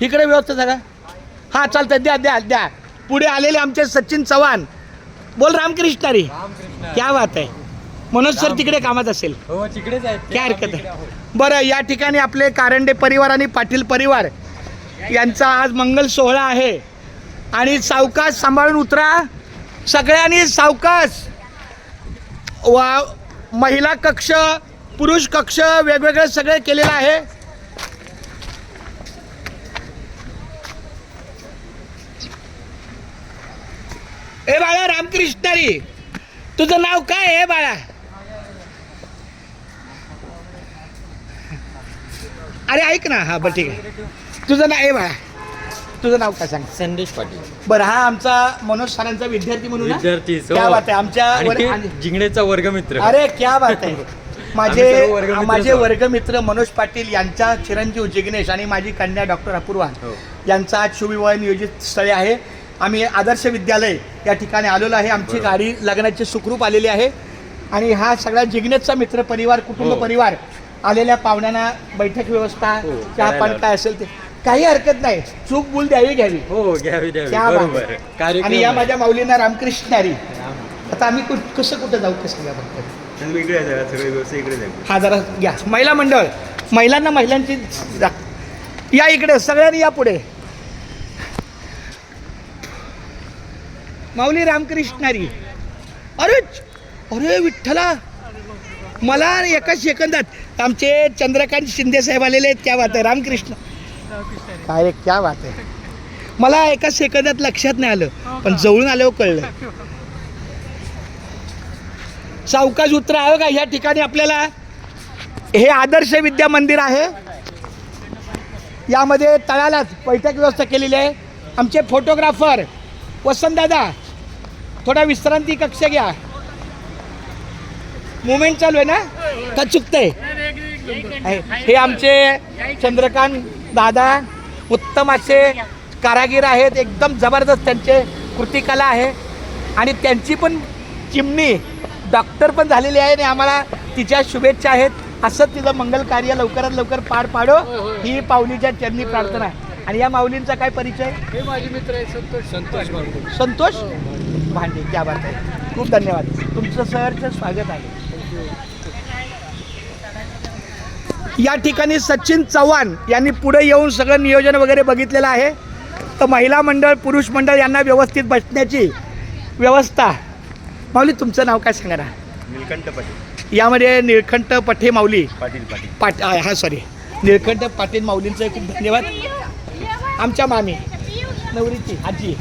इकडे व्यवस्था सगळं हां चालतं, द्या द्या द्या. पुढे आलेले आमचे सचिन चव्हाण, बोल रामकृष्ण रे. क्या बात आहे. मनोज सर तिकडे कामात असेल. हो तिकडेच आहेत. काय हरकत आहे. बरं, या ठिकाणी आपले कारंडे परिवार आणि पाटील परिवार यांचा आज मंगल सोहळा आहे आणि सावकाश सांभाळून उतरा सगळ्यांनी, सावकाश. वा महिला कक्ष, पुरुष कक्ष वेगवेगळे सगळे केलेलं आहे. ए बाळा रामकृष्णारी, तुझं नाव काय आहे बाळा? अरे ऐक ना, हा बरं ठीक आहे. तुझं नाव आहे बाळा, तुझं नाव काय सांग? संदेश पाटील. बरं, हा आमचा मनोज सरांचा विद्यार्थी म्हणून ना? विद्यार्थी. क्या बात आहे. आमच्या जिंगण्याचा वर्गमित्र. अरे क्या बात आहे. वर्गमित्र माझे वर्गमित्र मनोज पाटील यांचा चिरंजीव जिग्नेश आणि माझी कन्या डॉक्टर अपूर्वा यांचा आज शुभविवाह नियोजित स्थळे आहे. आम्ही आदर्श विद्यालय या ठिकाणी आलेलो आहे. आमची गाडी लग्नाची सुखरूप आलेली आहे आणि हा सगळा जिग्नेशचा मित्र परिवार, कुटुंब परिवार, आलेल्या पाहुण्यांना बैठक व्यवस्था, चहा पाणी काय असेल ते, काही हरकत नाही. चूक भूल द्यावी घ्यावी. हो घ्यावी द्यावी. क्या बात बरोबर. आहे. आणि या माझ्या माऊलींना रामकृष्णारी. आता आम्ही कसं कुठं जाऊ, कसं घ्या हा जरा घ्या. महिला मंडळ, महिलांना महिलांची या इकडे, सगळ्यांनी या पुढे. माऊली रामकृष्णारी. अरे अरे विठ्ठला, मला एका सेकंदात आमचे चंद्रकांत शिंदे साहेब आलेले आहेत. क्या बात आहे. रामकृष्ण. काय क्या बात आहे. मला एका सेकंदात लक्षात नाही आलं, पण जवळून आल्यावर कळलं. सावकाश उतरा. आहे का, या ठिकाणी आपल्याला हे आदर्श विद्या मंदिर आहे. यामध्ये तळालाच बैठक व्यवस्था केलेली आहे. आमचे फोटोग्राफर वसंतदादा, थोडा विश्रांती कक्ष घ्या. मुवमेंट चालू आहे ना, का चुकतंय? हे आमचे चंद्रकांत दादा उत्तम असे कारागीर आहेत. एकदम जबरदस्त त्यांचे कृतिकला आहे आणि त्यांची पण चिमणी डॉक्टर पण झालेली आहे आणि आम्हाला तिच्या शुभेच्छा आहेत. असं तिचं मंगल कार्य लवकरात लवकर पार पाडो ही पाऊलीच्या चरणी प्रार्थना आहे. आणि या माऊलींचा काय परिचय? हे माझे मित्र आहे संतोष संतोष भांडे. क्या बात आहे. खूप धन्यवाद. तुमचं सहर्ष स्वागत आहे. या ठिकाणी सचिन चव्हाण यांनी पुढे येऊन सगळं नियोजन वगैरे बघितलेलं आहे. तर महिला मंडळ, पुरुष मंडळ यांना व्यवस्थित बसण्याची व्यवस्था. माऊली तुमचं नाव काय सांगा ना? निळकंठ पाटील. यामध्ये निळकंठ पठे माऊली पाटील. हा सॉरी, निळकंठ पाटील माऊलींचं खूप धन्यवाद. आमच्या मामी नवरीची आजी